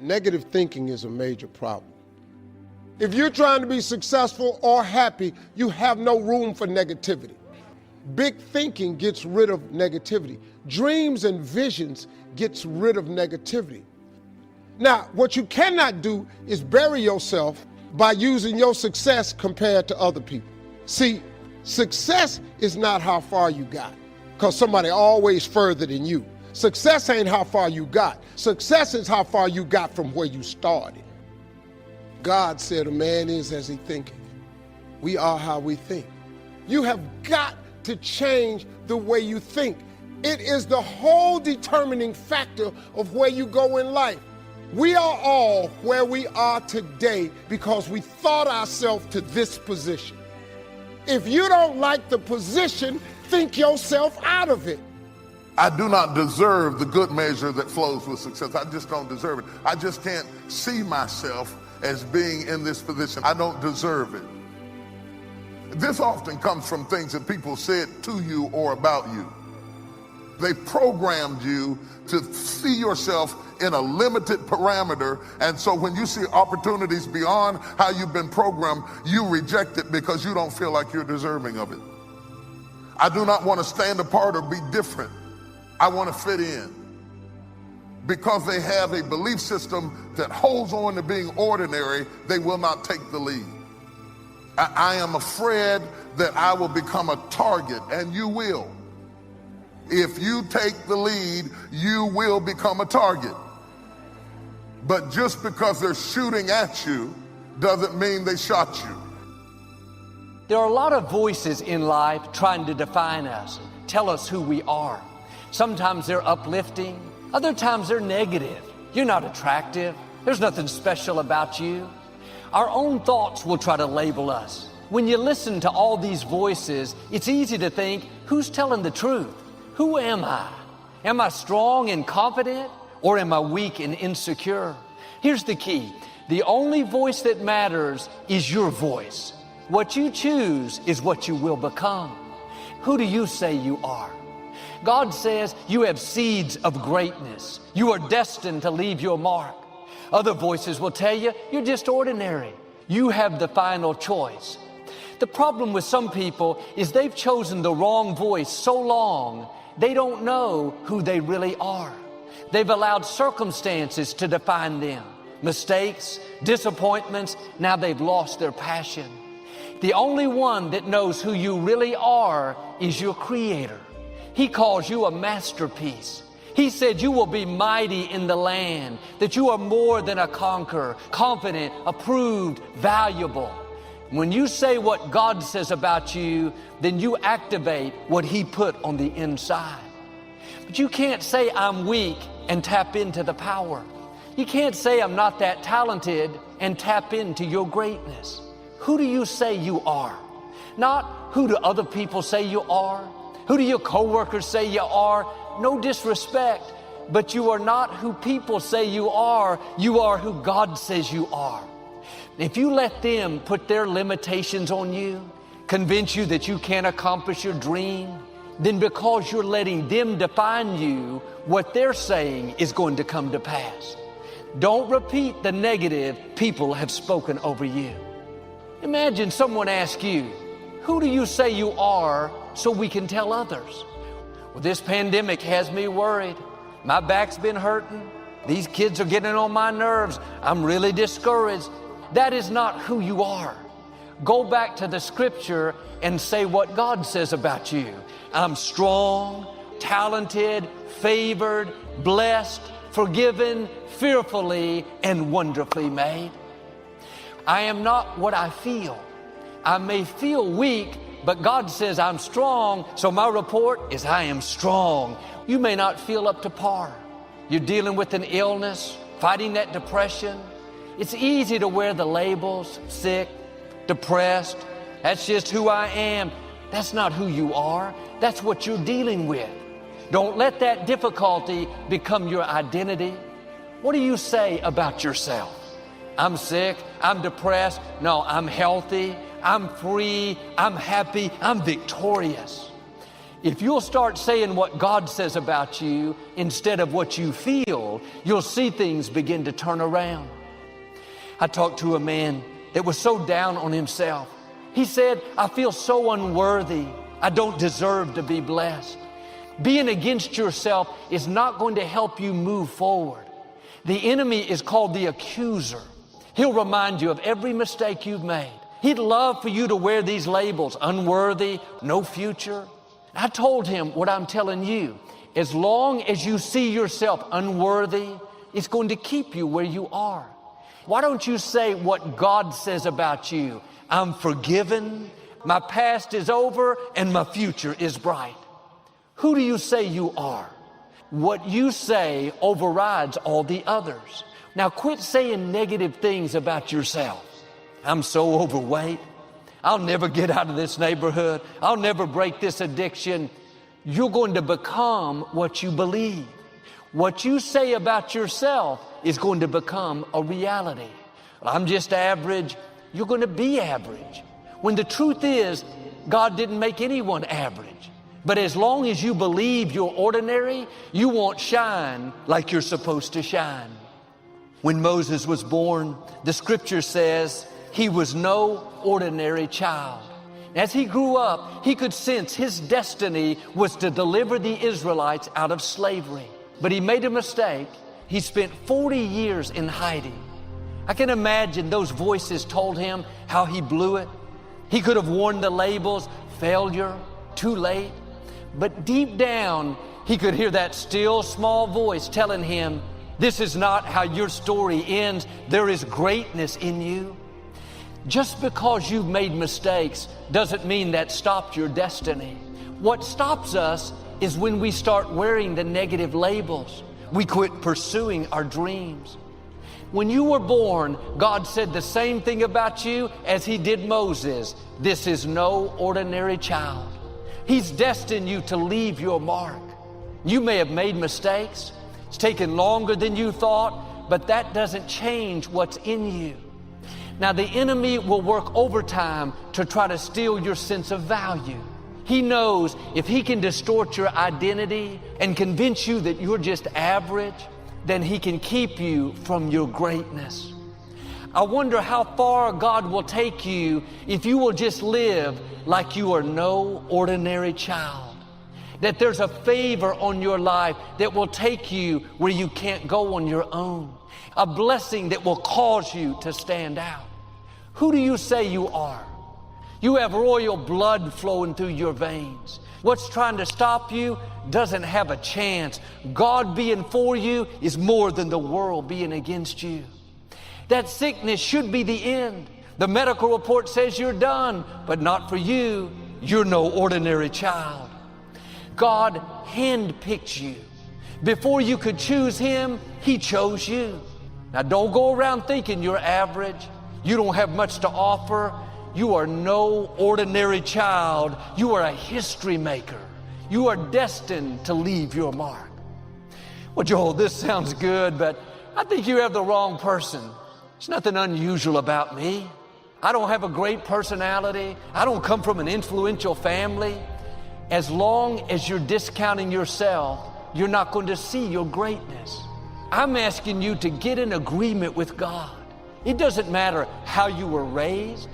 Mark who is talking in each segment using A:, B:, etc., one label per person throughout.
A: Negative thinking is a major problem. If you're trying to be successful or happy, you have no room for negativity. Big thinking gets rid of negativity. Dreams and visions gets rid of negativity. Now, what you cannot do is bury yourself by using your success compared to other people. See, success is not how far you got, because somebody always further than you. Success ain't how far you got. Success is how far you got from where you started. God said a man is as he thinketh. We are how we think. You have got to change the way you think. It is the whole determining factor of where you go in life. We are all where we are today because we thought ourselves to this position. If you don't like the position, think yourself out of it.
B: I do not deserve the good measure that flows with success. I just don't deserve it. I just can't see myself as being in this position. I don't deserve it. This often comes from things that people said to you or about you. They programmed you to see yourself in a limited parameter, and so when you see opportunities beyond how you've been programmed, you reject it because you don't feel like you're deserving of it. I do not want to stand apart or be different. I want to fit in. Because they have a belief system that holds on to being ordinary, they will not take the lead. I am afraid that I will become a target, and you will. If you take the lead, you will become a target. But just because they're shooting at you doesn't mean they shot you.
C: There are a lot of voices in life trying to define us, tell us who we are. Sometimes they're uplifting, other times they're negative. You're not attractive. There's nothing special about you. Our own thoughts will try to label us. When you listen to all these voices, it's easy to think, who's telling the truth? Who am I? Am I strong and confident, or am I weak and insecure? Here's the key. The only voice that matters is your voice. What you choose is what you will become. Who do you say you are? God says you have seeds of greatness. You are destined to leave your mark. Other voices will tell you you're just ordinary. You have the final choice. The problem with some people is they've chosen the wrong voice so long, they don't know who they really are. They've allowed circumstances to define them. Mistakes, disappointments, now they've lost their passion. The only one that knows who you really are is your Creator. He calls you a masterpiece. He said you will be mighty in the land, that you are more than a conqueror, confident, approved, valuable. When you say what God says about you, then you activate what He put on the inside. But you can't say I'm weak and tap into the power. You can't say I'm not that talented and tap into your greatness. Who do you say you are? Not who do other people say you are? Who do your coworkers say you are? No disrespect, but you are not who people say you are. You are who God says you are. If you let them put their limitations on you, convince you that you can't accomplish your dream, then because you're letting them define you, what they're saying is going to come to pass. Don't repeat the negative people have spoken over you. Imagine someone asks you, who do you say you are so we can tell others? Well, this pandemic has me worried. My back's been hurting. These kids are getting on my nerves. I'm really discouraged. That is not who you are. Go back to the scripture and say what God says about you. I'm strong, talented, favored, blessed, forgiven, fearfully, and wonderfully made. I am not what I feel. I may feel weak, but God says I'm strong, so my report is I am strong. You may not feel up to par. You're dealing with an illness, fighting that depression. It's easy to wear the labels, sick, depressed. That's just who I am. That's not who you are. That's what you're dealing with. Don't let that difficulty become your identity. What do you say about yourself? I'm sick, I'm depressed. No, I'm healthy, I'm free, I'm happy, I'm victorious. If you'll start saying what God says about you instead of what you feel, you'll see things begin to turn around. I talked to a man that was so down on himself. He said, I feel so unworthy. I don't deserve to be blessed. Being against yourself is not going to help you move forward. The enemy is called the accuser. He'll remind you of every mistake you've made. He'd love for you to wear these labels, unworthy, no future. I told him what I'm telling you. As long as you see yourself unworthy, it's going to keep you where you are. Why don't you say what God says about you? I'm forgiven, my past is over, and my future is bright. Who do you say you are? What you say overrides all the others. Now quit saying negative things about yourself. I'm so overweight. I'll never get out of this neighborhood. I'll never break this addiction. You're going to become what you believe. What you say about yourself is going to become a reality. I'm just average. You're going to be average. When the truth is, God didn't make anyone average. But as long as you believe you're ordinary, you won't shine like you're supposed to shine. When Moses was born, the scripture says he was no ordinary child. As he grew up, he could sense his destiny was to deliver the Israelites out of slavery. But he made a mistake. He spent 40 years in hiding. I can imagine those voices told him how he blew it. He could have worn the labels, failure, too late. But deep down, he could hear that still small voice telling him, this is not how your story ends. There is greatness in you. Just because you've made mistakes doesn't mean that stopped your destiny. What stops us is when we start wearing the negative labels. We quit pursuing our dreams. When you were born, God said the same thing about you as He did Moses. This is no ordinary child. He's destined you to leave your mark. You may have made mistakes. It's taken longer than you thought, but that doesn't change what's in you. Now, the enemy will work overtime to try to steal your sense of value. He knows if he can distort your identity and convince you that you're just average, then he can keep you from your greatness. I wonder how far God will take you if you will just live like you are no ordinary child. That there's a favor on your life that will take you where you can't go on your own. A blessing that will cause you to stand out. Who do you say you are? You have royal blood flowing through your veins. What's trying to stop you doesn't have a chance. God being for you is more than the world being against you. That sickness should be the end. The medical report says you're done, but not for you. You're no ordinary child. God handpicked you. Before you could choose Him, He chose you. Now don't go around thinking you're average. You don't have much to offer. You are no ordinary child. You are a history maker. You are destined to leave your mark. Well, Joel, this sounds good, but I think you have the wrong person. There's nothing unusual about me. I don't have a great personality. I don't come from an influential family. As long as you're discounting yourself, you're not going to see your greatness. I'm asking you to get in agreement with God. It doesn't matter how you were raised.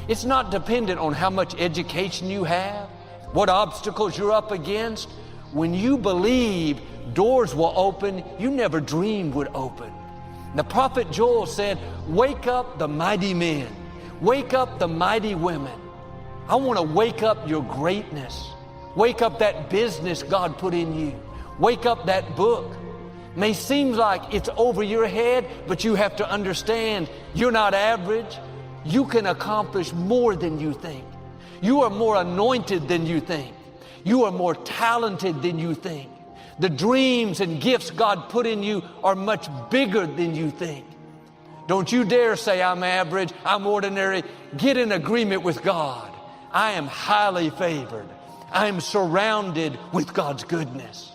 C: It's not dependent on how much education you have, what obstacles you're up against. When you believe, doors will open you never dreamed would open. The prophet Joel said, wake up the mighty men. Wake up the mighty women. I want to wake up your greatness. Wake up that business God put in you. Wake up that book. May seem like it's over your head, but you have to understand you're not average. You can accomplish more than you think. You are more anointed than you think. You are more talented than you think. The dreams and gifts God put in you are much bigger than you think. Don't you dare say I'm average, I'm ordinary. Get in agreement with God. I am highly favored. I am surrounded with God's goodness.